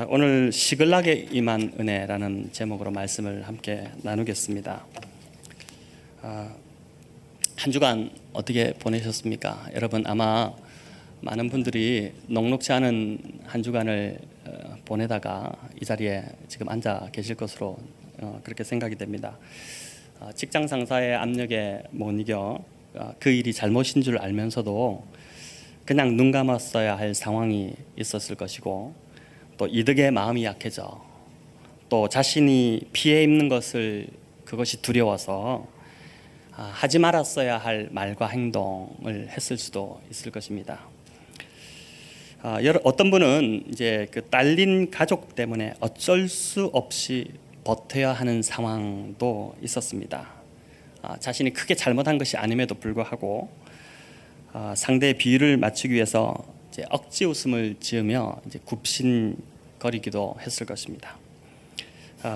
오늘 시글락에 임한 은혜라는 제목으로 말씀을 함께 나누겠습니다. 한 주간 어떻게 보내셨습니까? 여러분 아마 많은 분들이 녹록지 않은 한 주간을 보내다가 이 자리에 지금 앉아 계실 것으로 그렇게 생각이 됩니다. 직장 상사의 압력에 못 이겨 그 일이 잘못인 줄 알면서도 그냥 눈 감았어야 할 상황이 있었을 것이고, 또 이득에 마음이 약해져 또 자신이 피해 입는 것을 그것이 두려워서 하지 말았어야 할 말과 행동을 했을 수도 있을 것입니다. 어떤 분은 이제 그 딸린 가족 때문에 어쩔 수 없이 버텨야 하는 상황도 있었습니다. 자신이 크게 잘못한 것이 아님에도 불구하고 상대의 비위를 맞추기 위해서 이제 억지 웃음을 지으며 이제 굽신거리기도 했을 것입니다.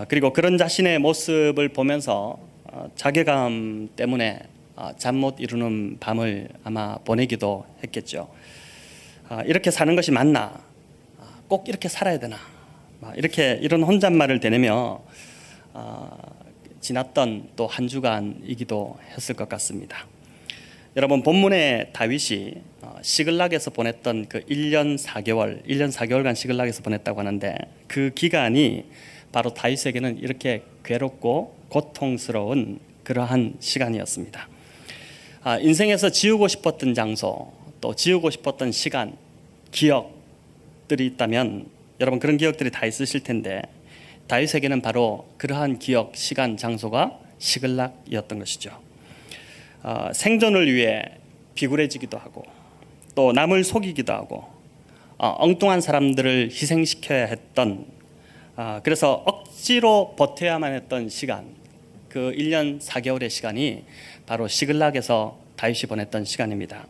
그리고 그런 자신의 모습을 보면서 자괴감 때문에 잠 못 이루는 밤을 아마 보내기도 했겠죠. 이렇게 사는 것이 맞나? 꼭 이렇게 살아야 되나? 이런 혼잣말을 대내며 지났던 또 한 주간이기도 했을 것 같습니다. 여러분, 본문의 다윗이 시글락에서 보냈던 그 1년 4개월간 시글락에서 보냈다고 하는데, 그 기간이 바로 다윗에게는 이렇게 괴롭고 고통스러운 그러한 시간이었습니다. 인생에서 지우고 싶었던 장소, 또 지우고 싶었던 시간, 기억들이 있다면 여러분 그런 기억들이 다 있으실 텐데, 다윗에게는 바로 그러한 기억, 시간, 장소가 시글락이었던 것이죠. 생존을 위해 비굴해지기도 하고 또 남을 속이기도 하고 엉뚱한 사람들을 희생시켜야 했던, 그래서 억지로 버텨야만 했던 시간, 그 1년 4개월의 시간이 바로 시글락에서 다윗이 보냈던 시간입니다.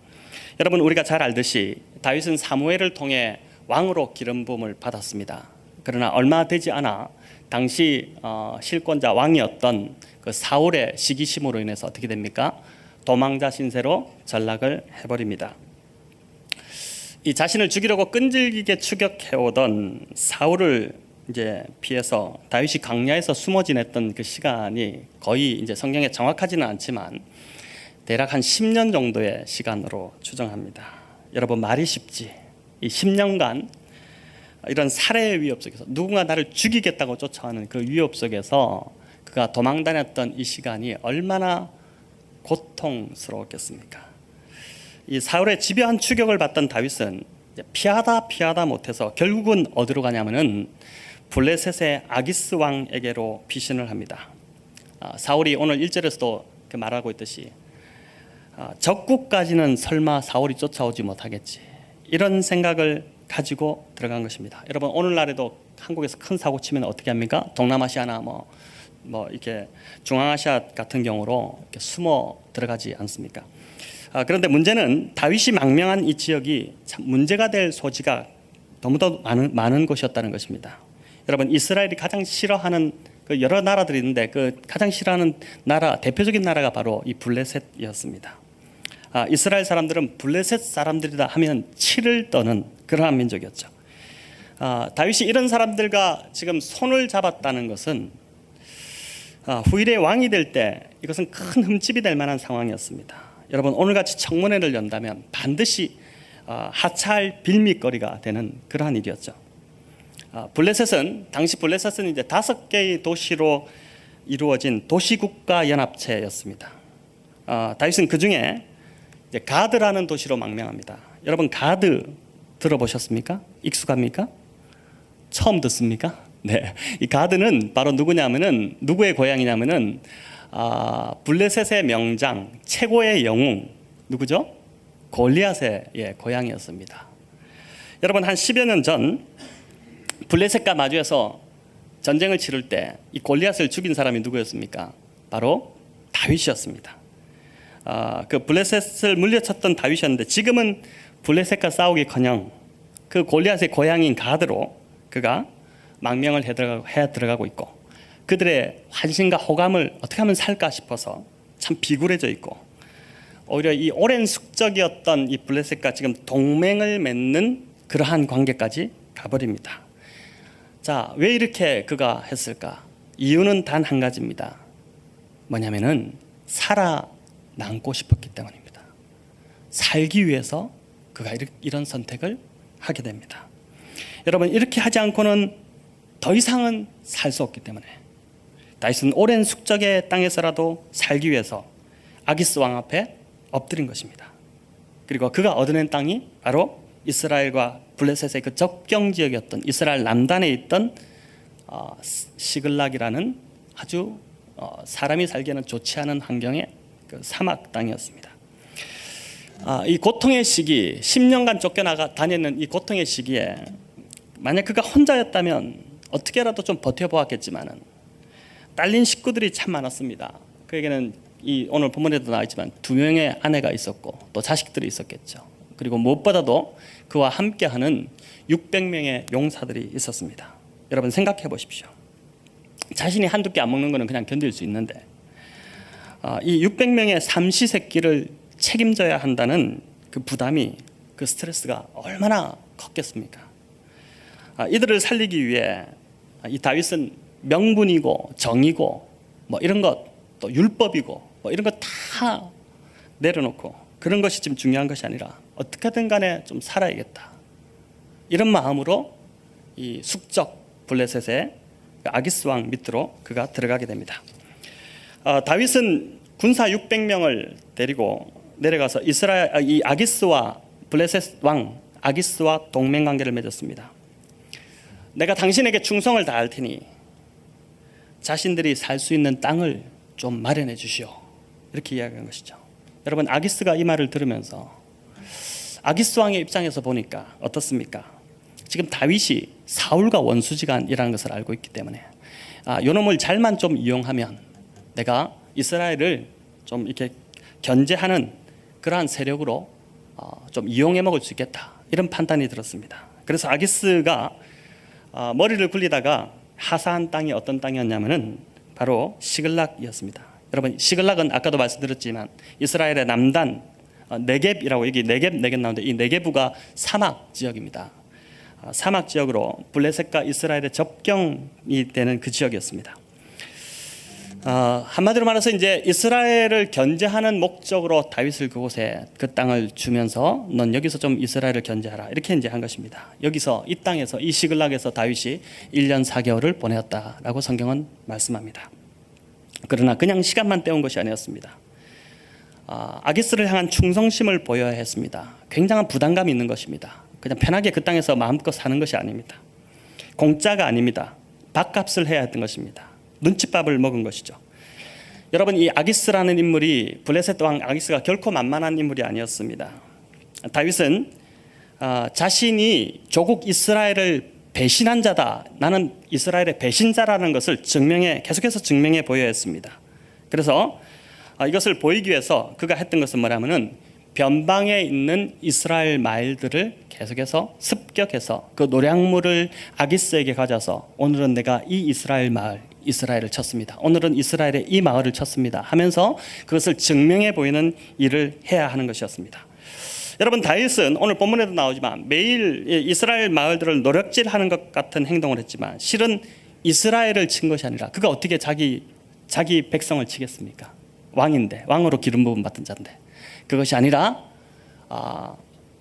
여러분, 우리가 잘 알듯이 다윗은 사무엘을 통해 왕으로 기름 부음을 받았습니다. 그러나 얼마 되지 않아 당시 실권자 왕이었던 그 사울의 시기심으로 인해서 어떻게 됩니까? 도망자 신세로 전락을 해버립니다. 이 자신을 죽이려고 끈질기게 추격해오던 사울을 이제 피해서 다윗이 광야에서 숨어 지냈던 그 시간이 거의 이제 성경에 정확하지는 않지만 대략 한 10년 정도의 시간으로 추정합니다. 여러분, 말이 쉽지. 이 10년간 이런 살해의 위협 속에서 누군가 나를 죽이겠다고 쫓아오는 그 위협 속에서 그가 도망 다녔던 이 시간이 얼마나 고통스러웠겠습니까? 이 사울의 집요한 추격을 받던 다윗은 피하다 못해서 결국은 어디로 가냐면은 블레셋의 아기스 왕에게로 피신을 합니다. 사울이 오늘 1절에서도 말하고 있듯이 적국까지는 설마 사울이 쫓아오지 못하겠지, 이런 생각을 가지고 들어간 것입니다. 여러분, 오늘날에도 한국에서 큰 사고 치면 어떻게 합니까? 동남아시아나 이렇게 중앙아시아 같은 경우로 이렇게 숨어 들어가지 않습니까? 그런데 문제는 다윗이 망명한 이 지역이 참 문제가 될 소지가 너무도 많은 곳이었다는 것입니다. 여러분, 이스라엘이 가장 싫어하는 그 여러 나라들이 있는데 그 가장 싫어하는 나라, 대표적인 나라가 바로 이 블레셋이었습니다. 이스라엘 사람들은 블레셋 사람들이다 하면 치를 떠는 그러한 민족이었죠. 다윗이 이런 사람들과 지금 손을 잡았다는 것은 후일에 왕이 될 때 이것은 큰 흠집이 될 만한 상황이었습니다. 여러분, 오늘같이 청문회를 연다면 반드시 하차할 빌미거리가 되는 그러한 일이었죠. 당시 블레셋은 이제 5개의 도시로 이루어진 도시국가 연합체였습니다. 다윗은 그 중에 가드라는 도시로 망명합니다. 여러분, 가드 들어보셨습니까? 익숙합니까? 처음 듣습니까? 네, 이 가드는 바로 누구의 고향이냐면은 블레셋의 명장, 최고의 영웅 누구죠? 골리앗의 고향이었습니다. 여러분, 한 10여 년 전 블레셋과 마주해서 전쟁을 치를 때 이 골리앗을 죽인 사람이 누구였습니까? 바로 다윗이었습니다. 그 블레셋을 물리쳤던 다윗이었는데, 지금은 블레셋과 싸우기커녕 그 골리앗의 고향인 가드로 그가 망명을 해 들어가고 있고, 그들의 환심과 호감을 어떻게 하면 살까 싶어서 참 비굴해져 있고, 오히려 이 오랜 숙적이었던 이 블레셋과 지금 동맹을 맺는 그러한 관계까지 가버립니다. 자, 왜 이렇게 그가 했을까? 이유는 단 한 가지입니다. 뭐냐면은 살아남고 싶었기 때문입니다. 살기 위해서 그가 이런 선택을 하게 됩니다. 여러분, 이렇게 하지 않고는 더 이상은 살 수 없기 때문에 다윗은 오랜 숙적의 땅에서라도 살기 위해서 아기스 왕 앞에 엎드린 것입니다. 그리고 그가 얻어낸 땅이 바로 이스라엘과 블레셋의 그 접경 지역이었던 이스라엘 남단에 있던 시글락이라는 아주 사람이 살기에는 좋지 않은 환경의 그 사막 땅이었습니다. 이 고통의 시기, 10년간 쫓겨나가 다니는 이 고통의 시기에 만약 그가 혼자였다면 어떻게라도 좀 버텨보았겠지만은 딸린 식구들이 참 많았습니다. 그에게는 오늘 본문에도 나와 있지만 2명의 아내가 있었고 또 자식들이 있었겠죠. 그리고 무엇보다도 그와 함께하는 600명의 용사들이 있었습니다. 여러분 생각해 보십시오. 자신이 한두 끼 안 먹는 것은 그냥 견딜 수 있는데 이 600명의 삼시세끼를 책임져야 한다는 그 부담이, 그 스트레스가 얼마나 컸겠습니까? 이들을 살리기 위해 이 다윗은 명분이고 정의고 뭐 이런 것, 또 율법이고 뭐 이런 거 다 내려놓고 그런 것이 지금 중요한 것이 아니라 어떻게든 간에 좀 살아야겠다, 이런 마음으로 이 숙적 블레셋의 아기스 왕 밑으로 그가 들어가게 됩니다. 다윗은 군사 600명을 데리고 내려가서 이 아기스와 블레셋 왕 아기스와 동맹 관계를 맺었습니다. 내가 당신에게 충성을 다할 테니 자신들이 살 수 있는 땅을 좀 마련해 주시오, 이렇게 이야기한 것이죠. 여러분, 아기스가 이 말을 들으면서 아기스 왕의 입장에서 보니까 어떻습니까? 지금 다윗이 사울과 원수지간이라는 것을 알고 있기 때문에 요놈을 잘만 좀 이용하면 내가 이스라엘을 좀 이렇게 견제하는 그러한 세력으로 좀 이용해 먹을 수 있겠다, 이런 판단이 들었습니다. 그래서 아기스가 머리를 굴리다가 하사한 땅이 어떤 땅이었냐면은 바로 시글락이었습니다. 여러분, 시글락은 아까도 말씀드렸지만 이스라엘의 남단 네겝이라고, 여기 네겝 나오는데 이 네겝가 사막 지역입니다. 사막 지역으로 블레셋과 이스라엘의 접경이 되는 그 지역이었습니다. 한마디로 말해서 이제 이스라엘을 견제하는 목적으로 다윗을 그곳에 그 땅을 주면서 넌 여기서 좀 이스라엘을 견제하라, 이렇게 이제 한 것입니다. 여기서 이 땅에서 이 시글락에서 다윗이 1년 4개월을 보내었다라고 성경은 말씀합니다. 그러나 그냥 시간만 때운 것이 아니었습니다. 아기스를 향한 충성심을 보여야 했습니다. 굉장한 부담감이 있는 것입니다. 그냥 편하게 그 땅에서 마음껏 사는 것이 아닙니다. 공짜가 아닙니다. 밥값을 해야 했던 것입니다. 눈칫밥을 먹은 것이죠. 여러분, 이 아기스라는 인물이, 블레셋 왕 아기스가 결코 만만한 인물이 아니었습니다. 다윗은 자신이 조국 이스라엘을 배신한 자다, 나는 이스라엘의 배신자라는 것을 계속해서 증명해 보여야 했습니다. 그래서 이것을 보이기 위해서 그가 했던 것은 뭐냐면은 변방에 있는 이스라엘 마을들을 계속해서 습격해서 그 노략물을 아기스에게 가져서 오늘은 내가 이 이스라엘 마을, 이스라엘을 쳤습니다, 오늘은 이스라엘의 이 마을을 쳤습니다 하면서 그것을 증명해 보이는 일을 해야 하는 것이었습니다. 여러분, 다윗은 오늘 본문에도 나오지만 매일 이스라엘 마을들을 노략질하는 것 같은 행동을 했지만 실은 이스라엘을 친 것이 아니라 그가 어떻게 자기 백성을 치겠습니까? 왕인데, 왕으로 기름 부음 받은 자인데, 그것이 아니라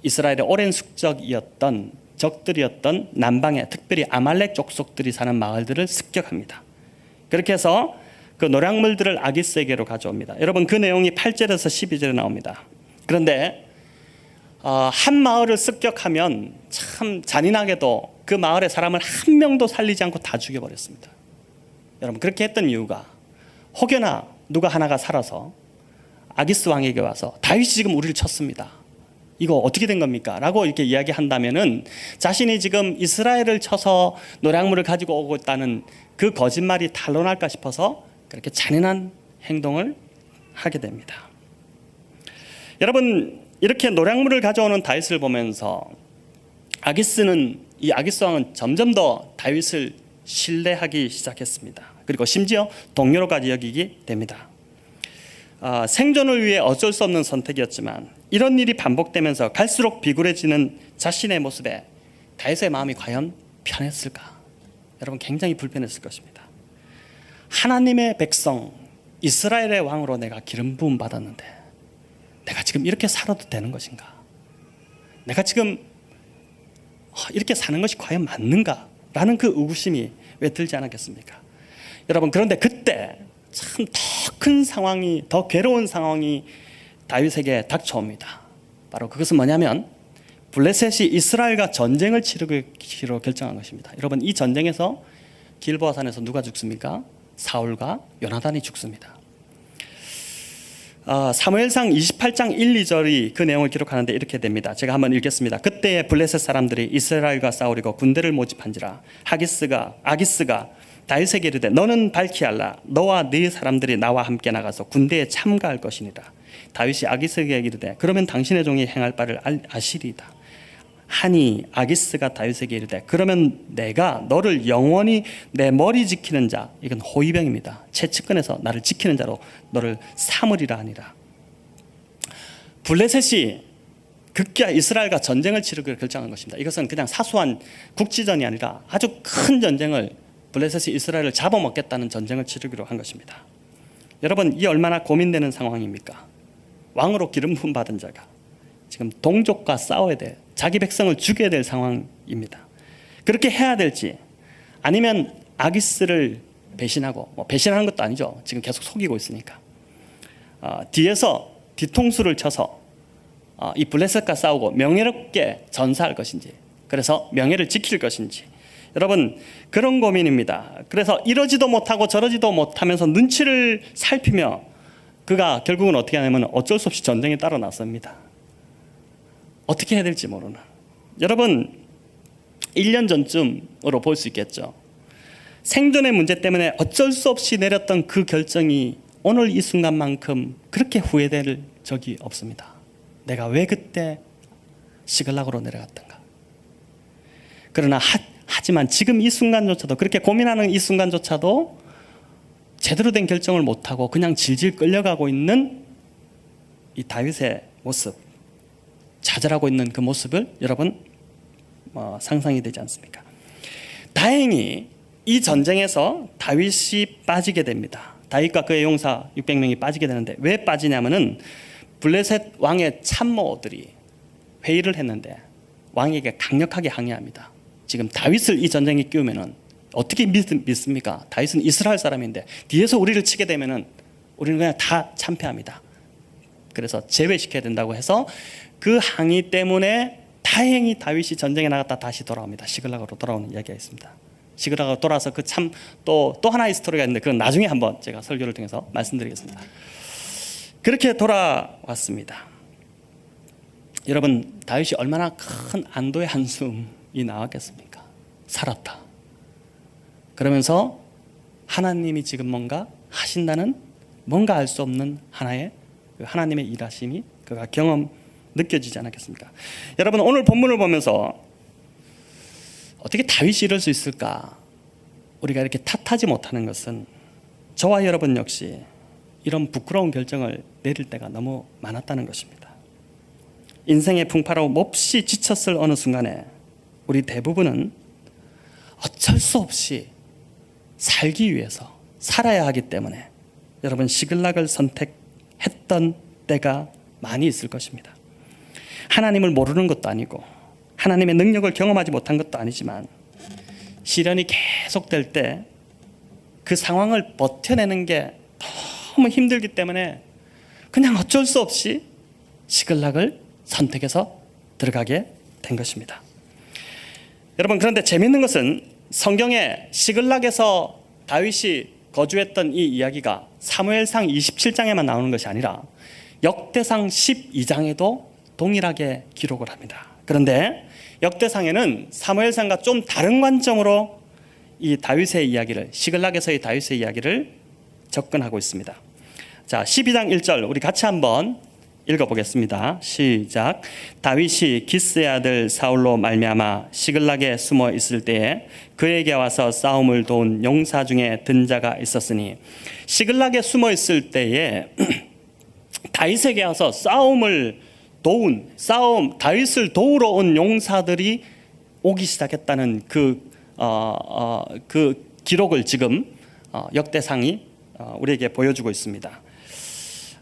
이스라엘의 오랜 숙적이었던 적들이었던 남방에, 특별히 아말렉 족속들이 사는 마을들을 습격합니다. 그렇게 해서 그 노략물들을 아기스에게로 가져옵니다. 여러분, 그 내용이 8절에서 12절에 나옵니다. 그런데 한 마을을 습격하면 참 잔인하게도 그 마을의 사람을 한 명도 살리지 않고 다 죽여버렸습니다. 여러분, 그렇게 했던 이유가 혹여나 누가 하나가 살아서 아기스 왕에게 와서 다윗이 지금 우리를 쳤습니다, 이거 어떻게 된 겁니까? 라고 이렇게 이야기한다면은 자신이 지금 이스라엘을 쳐서 노략물을 가지고 오고 있다는 그 거짓말이 탄로날까 싶어서 그렇게 잔인한 행동을 하게 됩니다. 여러분, 이렇게 노략물을 가져오는 다윗을 보면서 이 아기스 왕은 점점 더 다윗을 신뢰하기 시작했습니다. 그리고 심지어 동료로까지 여기게 됩니다. 생존을 위해 어쩔 수 없는 선택이었지만 이런 일이 반복되면서 갈수록 비굴해지는 자신의 모습에 다윗의 마음이 과연 편했을까? 여러분 굉장히 불편했을 것입니다. 하나님의 백성 이스라엘의 왕으로 내가 기름 부음 받았는데 내가 지금 이렇게 살아도 되는 것인가? 내가 지금 이렇게 사는 것이 과연 맞는가? 라는 그 의구심이 왜 들지 않았겠습니까? 여러분, 그런데 그때 참 더 큰 상황이, 더 괴로운 상황이 다윗에게 닥쳐옵니다. 바로 그것은 뭐냐면 블레셋이 이스라엘과 전쟁을 치르기로 결정한 것입니다. 여러분, 이 전쟁에서 길보아 산에서 누가 죽습니까? 사울과 요나단이 죽습니다. 사무엘상 28장 1, 2절이 그 내용을 기록하는데 이렇게 됩니다. 제가 한번 읽겠습니다. 그때에 블레셋 사람들이 이스라엘과 싸우려고 군대를 모집한지라 아기스가 다윗에게 이르되 너는 발키알라 너와 네 사람들이 나와 함께 나가서 군대에 참가할 것이니라. 다윗이 아기스에게 이르되 그러면 당신의 종이 행할 바를 아시리이다 하니 아기스가 다윗에게 이르되 그러면 내가 너를 영원히 내 머리 지키는 자, 이건 호위병입니다. 채측근에서 나를 지키는 자로 너를 삼으리라 하니라. 블레셋이 급기야 이스라엘과 전쟁을 치르기로 결정한 것입니다. 이것은 그냥 사소한 국지전이 아니라 아주 큰 전쟁을, 블레셋이 이스라엘을 잡아먹겠다는 전쟁을 치르기로 한 것입니다. 여러분, 이 얼마나 고민되는 상황입니까? 왕으로 기름 부음 받은 자가 지금 동족과 싸워야 돼, 자기 백성을 죽여야 될 상황입니다. 그렇게 해야 될지 아니면 아기스를 배신하고, 배신하는 것도 아니죠. 지금 계속 속이고 있으니까 뒤에서 뒤통수를 쳐서 이 블레셋과 싸우고 명예롭게 전사할 것인지, 그래서 명예를 지킬 것인지, 여러분 그런 고민입니다. 그래서 이러지도 못하고 저러지도 못하면서 눈치를 살피며 그가 결국은 어떻게 하냐면 어쩔 수 없이 전쟁에 따라 나섭니다. 어떻게 해야 될지 모르는. 여러분 1년 전쯤으로 볼 수 있겠죠. 생존의 문제 때문에 어쩔 수 없이 내렸던 그 결정이 오늘 이 순간만큼 그렇게 후회될 적이 없습니다. 내가 왜 그때 시글락으로 내려갔던가. 그러나 하지만 지금 이 순간조차도, 그렇게 고민하는 이 순간조차도 제대로 된 결정을 못하고 그냥 질질 끌려가고 있는 이 다윗의 모습, 좌절하고 있는 그 모습을 여러분 상상이 되지 않습니까? 다행히 이 전쟁에서 다윗이 빠지게 됩니다. 다윗과 그의 용사 600명이 빠지게 되는데, 왜 빠지냐면은 블레셋 왕의 참모들이 회의를 했는데 왕에게 강력하게 항의합니다. 지금 다윗을 이 전쟁에 끼우면은 어떻게 믿습니까? 다윗은 이스라엘 사람인데 뒤에서 우리를 치게 되면은 우리는 그냥 다 참패합니다. 그래서 제외시켜야 된다고 해서 그 항의 때문에 다행히 다윗이 전쟁에 나갔다 다시 돌아옵니다. 시글락으로 돌아오는 이야기가 있습니다. 시글락으로 돌아와서 그 참 또 하나의 스토리가 있는데 그건 나중에 한번 제가 설교를 통해서 말씀드리겠습니다. 그렇게 돌아왔습니다. 여러분, 다윗이 얼마나 큰 안도의 한숨이 나왔겠습니까? 살았다. 그러면서 하나님이 지금 뭔가 하신다는, 뭔가 알 수 없는 하나의 하나님의 일하심이 그가 느껴지지 않았겠습니까? 여러분, 오늘 본문을 보면서 어떻게 다윗이 이럴 수 있을까? 우리가 이렇게 탓하지 못하는 것은 저와 여러분 역시 이런 부끄러운 결정을 내릴 때가 너무 많았다는 것입니다. 인생의 풍파로 몹시 지쳤을 어느 순간에 우리 대부분은 어쩔 수 없이 살기 위해서, 살아야 하기 때문에 여러분 시글락을 선택했던 때가 많이 있을 것입니다. 하나님을 모르는 것도 아니고 하나님의 능력을 경험하지 못한 것도 아니지만 시련이 계속될 때 그 상황을 버텨내는 게 너무 힘들기 때문에 그냥 어쩔 수 없이 시글락을 선택해서 들어가게 된 것입니다. 여러분, 그런데 재미있는 것은 성경에 시글락에서 다윗이 거주했던 이 이야기가 사무엘상 27장에만 나오는 것이 아니라 역대상 12장에도 동일하게 기록을 합니다. 그런데 역대상에는 사무엘상과 좀 다른 관점으로 이 다윗의 이야기를, 시글락에서의 다윗의 이야기를 접근하고 있습니다. 자, 12장 1절 우리 같이 한번 읽어보겠습니다. 시작. 다윗이 기스의 아들 사울로 말미암아 시글락에 숨어 있을 때에 그에게 와서 싸움을 도운 용사 중에 든 자가 있었으니, 시글락에 숨어 있을 때에 다윗에게 와서 다윗을 도우러 온 용사들이 오기 시작했다는 그 그 기록을 지금 역대상이 우리에게 보여주고 있습니다.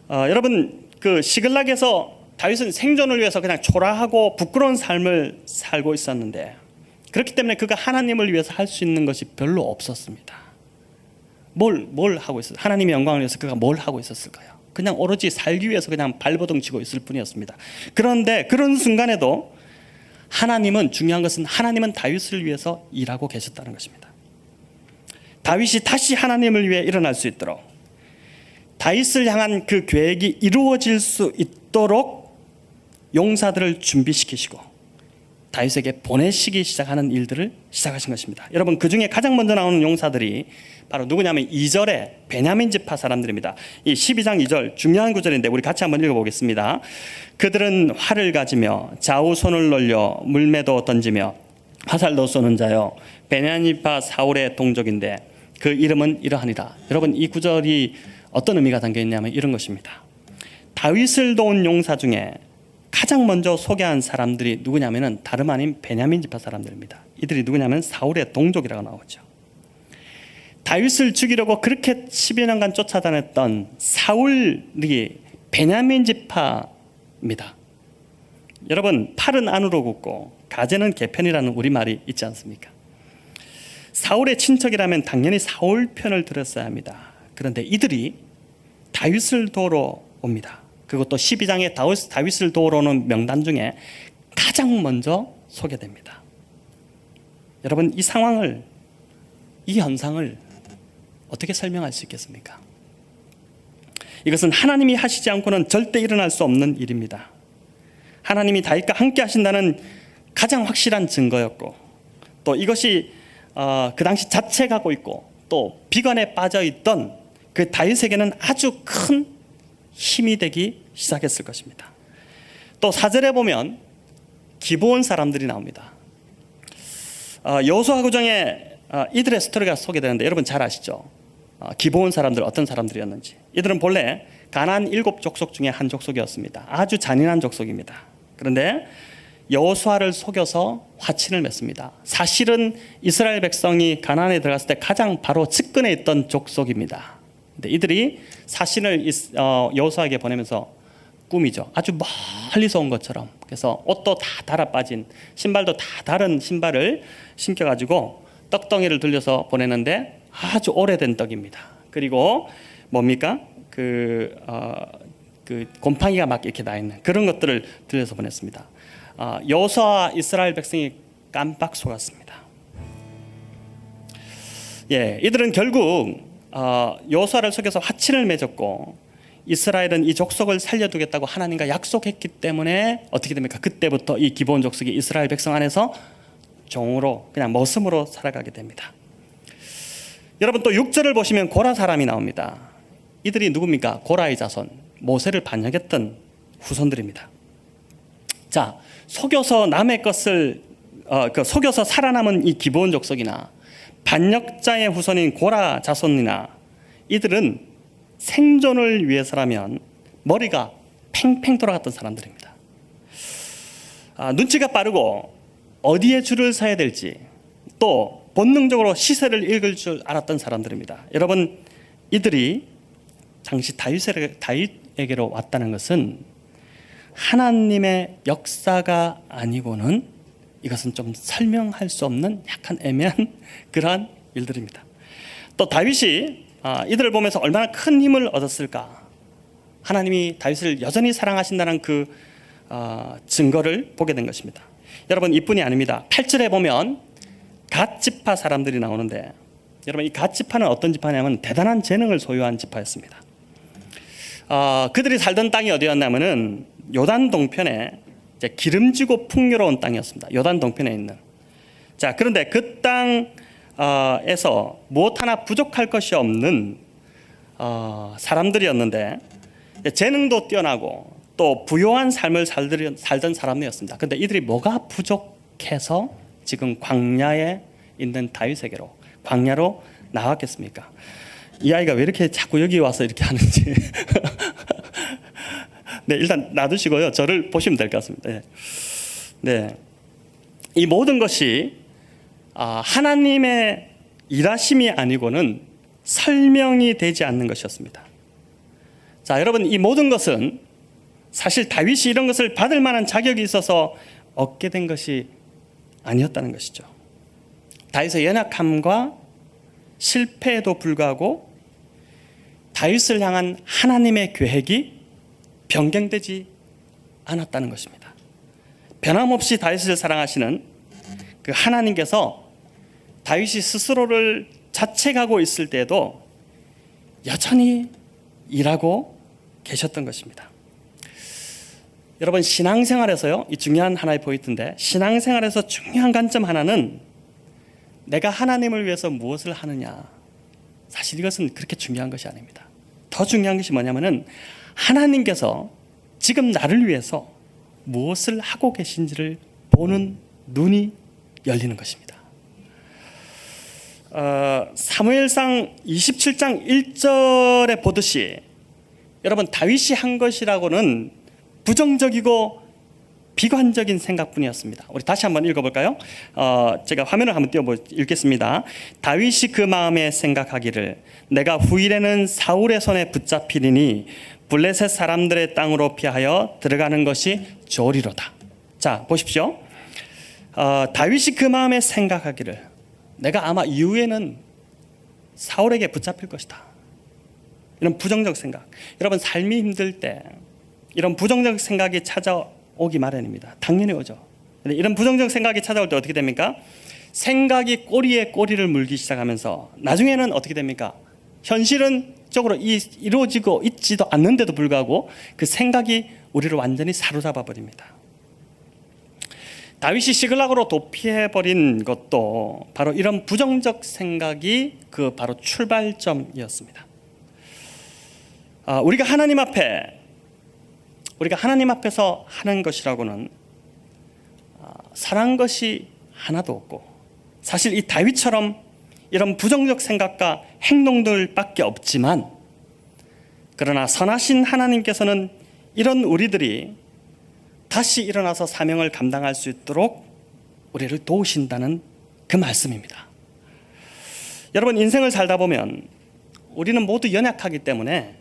여러분, 그 시글락에서 다윗은 생존을 위해서 그냥 초라하고 부끄러운 삶을 살고 있었는데, 그렇기 때문에 그가 하나님을 위해서 할 수 있는 것이 별로 없었습니다. 뭘 하고 있었어요? 하나님의 영광을 위해서 그가 뭘 하고 있었을까요? 그냥 오로지 살기 위해서 그냥 발버둥 치고 있을 뿐이었습니다. 그런데 그런 순간에도 중요한 것은 하나님은 다윗을 위해서 일하고 계셨다는 것입니다. 다윗이 다시 하나님을 위해 일어날 수 있도록, 다윗을 향한 그 계획이 이루어질 수 있도록 용사들을 준비시키시고 다윗에게 보내시기 시작하는 일들을 시작하신 것입니다. 여러분, 그 중에 가장 먼저 나오는 용사들이 바로 누구냐면 2절에 베냐민 지파 사람들입니다. 이 12장 2절 중요한 구절인데 우리 같이 한번 읽어보겠습니다. 그들은 활을 가지며 좌우 손을 놀려 물매도 던지며 화살도 쏘는 자요 베냐민 지파 사울의 동족인데 그 이름은 이러하니라. 여러분, 이 구절이 어떤 의미가 담겨 있냐면 이런 것입니다. 다윗을 도운 용사 중에 가장 먼저 소개한 사람들이 누구냐면은 다름 아닌 베냐민 지파 사람들입니다. 이들이 누구냐면 사울의 동족이라고 나오죠. 다윗을 죽이려고 그렇게 10여 년간 쫓아다녔던 사울이 베냐민 지파입니다. 여러분, 팔은 안으로 굽고 가재는 개편이라는 우리말이 있지 않습니까? 사울의 친척이라면 당연히 사울 편을 들었어야 합니다. 그런데 이들이 다윗을 도우러 옵니다. 그것도 12장에 다윗을 도우러 오는 명단 중에 가장 먼저 소개됩니다. 여러분, 이 상황을, 이 현상을 어떻게 설명할 수 있겠습니까? 이것은 하나님이 하시지 않고는 절대 일어날 수 없는 일입니다. 하나님이 다윗과 함께 하신다는 가장 확실한 증거였고, 또 이것이 그 당시 자책하고 있고 또 비관에 빠져 있던 그 다윗에게는 아주 큰 힘이 되기 시작했을 것입니다. 또 4절에 보면 기브온 사람들이 나옵니다. 여호수아 구정에 이들의 스토리가 소개되는데 여러분 잘 아시죠? 기브온 사람들 어떤 사람들이었는지. 이들은 본래 가나안 7족속 중에 한 족속이었습니다. 아주 잔인한 족속입니다. 그런데 여호수아를 속여서 화친을 맺습니다. 사실은 이스라엘 백성이 가나안에 들어갔을 때 가장 바로 측근에 있던 족속입니다. 근데 이들이 사신을 여호수아에게 보내면서 꾸미죠. 아주 멀리서 온 것처럼. 그래서 옷도 다 달아 빠진, 신발도 다 다른 신발을 신겨가지고 떡덩이를 들려서 보내는데 아주 오래된 떡입니다. 그리고 뭡니까? 그 곰팡이가 막 이렇게 나 있는 그런 것들을 들려서 보냈습니다. 여호수아와 이스라엘 백성이 깜빡 속았습니다. 이들은 결국 여호수아를 속여서 화친을 맺었고 이스라엘은 이 족속을 살려두겠다고 하나님과 약속했기 때문에 어떻게 됩니까? 그때부터 이 기브온 족속이 이스라엘 백성 안에서 종으로 그냥 머슴으로 살아가게 됩니다. 여러분, 또 6절을 보시면 고라 사람이 나옵니다. 이들이 누굽니까? 고라의 자손, 모세를 반역했던 후손들입니다. 자, 속여서 남의 것을 속여서 살아남은 이 기브온 족속이나 반역자의 후손인 고라 자손이나 이들은 생존을 위해서라면 머리가 팽팽 돌아갔던 사람들입니다. 눈치가 빠르고 어디에 줄을 서야 될지 또 본능적으로 시세를 읽을 줄 알았던 사람들입니다. 여러분, 이들이 당시 다윗에게로 왔다는 것은 하나님의 역사가 아니고는 이것은 좀 설명할 수 없는 약간 애매한 그러한 일들입니다. 또 다윗이 이들을 보면서 얼마나 큰 힘을 얻었을까. 하나님이 다윗을 여전히 사랑하신다는 그 증거를 보게 된 것입니다. 여러분, 이뿐이 아닙니다. 8절에 보면 갓 지파 사람들이 나오는데 여러분, 이 갓 지파는 어떤 지파냐면 대단한 재능을 소유한 지파였습니다. 그들이 살던 땅이 어디였냐면은 요단 동편에 이제 기름지고 풍요로운 땅이었습니다. 요단 동편에 있는. 자, 그런데 그 땅에서 무엇 하나 부족할 것이 없는 사람들이었는데 재능도 뛰어나고 또 부유한 삶을 살던 사람이었습니다. 그런데 이들이 뭐가 부족해서 지금 광야에 있는 다윗에게로 광야로 나왔겠습니까? 이 아이가 왜 이렇게 자꾸 여기 와서 이렇게 하는지. 네, 일단 놔두시고요. 저를 보시면 될 것 같습니다. 네. 이 모든 것이 하나님의 일하심이 아니고는 설명이 되지 않는 것이었습니다. 자, 여러분, 이 모든 것은 사실 다윗이 이런 것을 받을 만한 자격이 있어서 얻게 된 것이 아니었다는 것이죠. 다윗의 연약함과 실패에도 불구하고 다윗을 향한 하나님의 계획이 변경되지 않았다는 것입니다. 변함없이 다윗을 사랑하시는 그 하나님께서 다윗이 스스로를 자책하고 있을 때에도 여전히 일하고 계셨던 것입니다. 여러분, 신앙생활에서요, 이 중요한 하나의 포인트인데, 신앙생활에서 중요한 관점 하나는 내가 하나님을 위해서 무엇을 하느냐, 사실 이것은 그렇게 중요한 것이 아닙니다. 더 중요한 것이 뭐냐면은 하나님께서 지금 나를 위해서 무엇을 하고 계신지를 보는 눈이 열리는 것입니다. 사무엘상 27장 1절에 보듯이 여러분, 다윗이 한 것이라고는 부정적이고 비관적인 생각뿐이었습니다. 우리 다시 한번 읽어볼까요? 제가 화면을 한번 읽겠습니다. 다윗이 그 마음에 생각하기를 내가 후일에는 사울의 손에 붙잡히리니 블레셋 사람들의 땅으로 피하여 들어가는 것이 좋으리로다. 자, 보십시오. 다윗이 그 마음에 생각하기를 내가 아마 이후에는 사울에게 붙잡힐 것이다. 이런 부정적 생각. 여러분, 삶이 힘들 때 이런 부정적 생각이 찾아오기 마련입니다. 당연히 오죠. 근데 이런 부정적 생각이 찾아올 때 어떻게 됩니까? 생각이 꼬리에 꼬리를 물기 시작하면서 나중에는 어떻게 됩니까? 현실은 적으로 이루어지고 있지도 않는데도 불구하고 그 생각이 우리를 완전히 사로잡아 버립니다. 다윗이 시글락으로 도피해버린 것도 바로 이런 부정적 생각이 그 바로 출발점이었습니다. 우리가 하나님 앞에서 하는 것이라고는 사랑한 것이 하나도 없고, 사실 이 다윗처럼 이런 부정적 생각과 행동들밖에 없지만, 그러나 선하신 하나님께서는 이런 우리들이 다시 일어나서 사명을 감당할 수 있도록 우리를 도우신다는 그 말씀입니다. 여러분, 인생을 살다 보면 우리는 모두 연약하기 때문에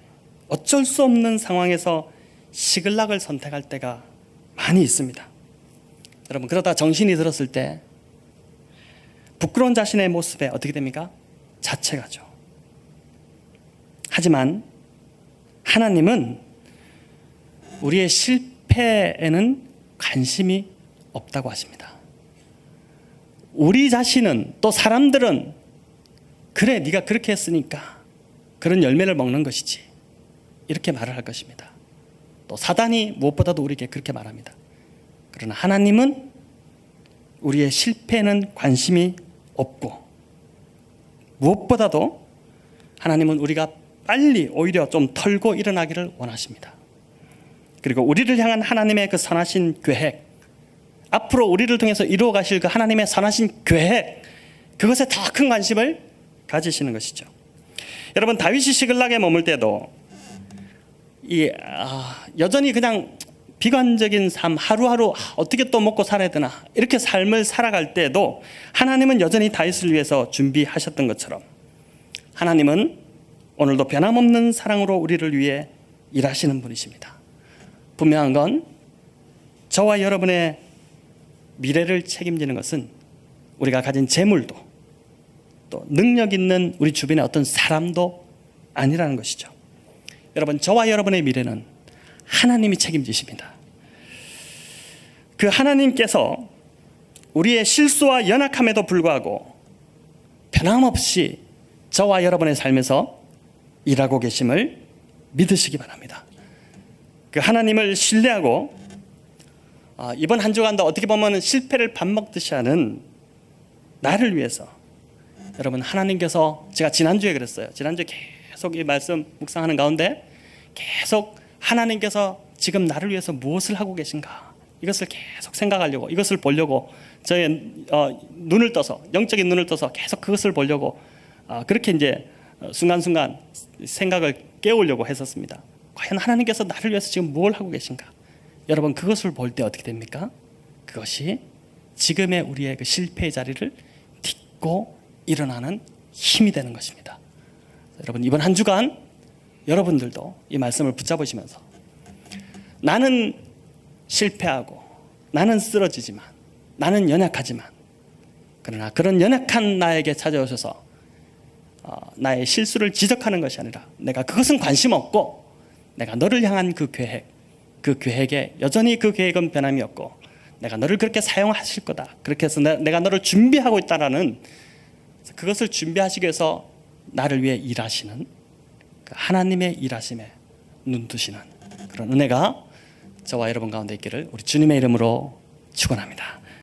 어쩔 수 없는 상황에서 시글락을 선택할 때가 많이 있습니다. 여러분, 그러다 정신이 들었을 때 부끄러운 자신의 모습에 어떻게 됩니까? 자책하죠. 하지만 하나님은 우리의 실패에는 관심이 없다고 하십니다. 우리 자신은, 또 사람들은 그래, 네가 그렇게 했으니까 그런 열매를 먹는 것이지, 이렇게 말을 할 것입니다. 또 사단이 무엇보다도 우리에게 그렇게 말합니다. 그러나 하나님은 우리의 실패에는 관심이 없고, 무엇보다도 하나님은 우리가 빨리 오히려 좀 털고 일어나기를 원하십니다. 그리고 우리를 향한 하나님의 그 선하신 계획, 앞으로 우리를 통해서 이루어 가실 그 하나님의 선하신 계획, 그것에 더 큰 관심을 가지시는 것이죠. 여러분, 다윗이 시글락에 머물 때도 여전히 그냥 비관적인 삶, 하루하루 어떻게 또 먹고 살아야 되나, 이렇게 삶을 살아갈 때도 하나님은 여전히 다윗을 위해서 준비하셨던 것처럼 하나님은 오늘도 변함없는 사랑으로 우리를 위해 일하시는 분이십니다. 분명한 건 저와 여러분의 미래를 책임지는 것은 우리가 가진 재물도 또 능력 있는 우리 주변의 어떤 사람도 아니라는 것이죠. 여러분, 저와 여러분의 미래는 하나님이 책임지십니다. 그 하나님께서 우리의 실수와 연약함에도 불구하고 변함없이 저와 여러분의 삶에서 일하고 계심을 믿으시기 바랍니다. 그 하나님을 신뢰하고 이번 한 주간도 어떻게 보면 실패를 밥 먹듯이 하는 나를 위해서, 여러분, 하나님께서, 제가 지난주에 그랬어요. 지난주에 계속 이 말씀 묵상하는 가운데 계속 하나님께서 지금 나를 위해서 무엇을 하고 계신가, 이것을 계속 생각하려고, 이것을 보려고 저의 눈을 떠서, 영적인 눈을 떠서 계속 그것을 보려고 그렇게 이제 순간순간 생각을 깨우려고 했었습니다. 과연 하나님께서 나를 위해서 지금 뭘 하고 계신가? 여러분, 그것을 볼 때 어떻게 됩니까? 그것이 지금의 우리의 그 실패의 자리를 믿고 일어나는 힘이 되는 것입니다. 여러분, 이번 한 주간 여러분들도 이 말씀을 붙잡으시면서 나는 실패하고 나는 쓰러지지만 나는 연약하지만 그러나 그런 연약한 나에게 찾아오셔서 나의 실수를 지적하는 것이 아니라 내가 그것은 관심 없고 내가 너를 향한 그 계획에 여전히 그 계획은 변함이 없고 내가 너를 그렇게 사용하실 거다. 그렇게 해서 내가 너를 준비하고 있다라는 그것을 준비하시기 위해서 나를 위해 일하시는 하나님의 일하심에 눈두시는 그런 은혜가 저와 여러분 가운데 있기를 우리 주님의 이름으로 축원합니다.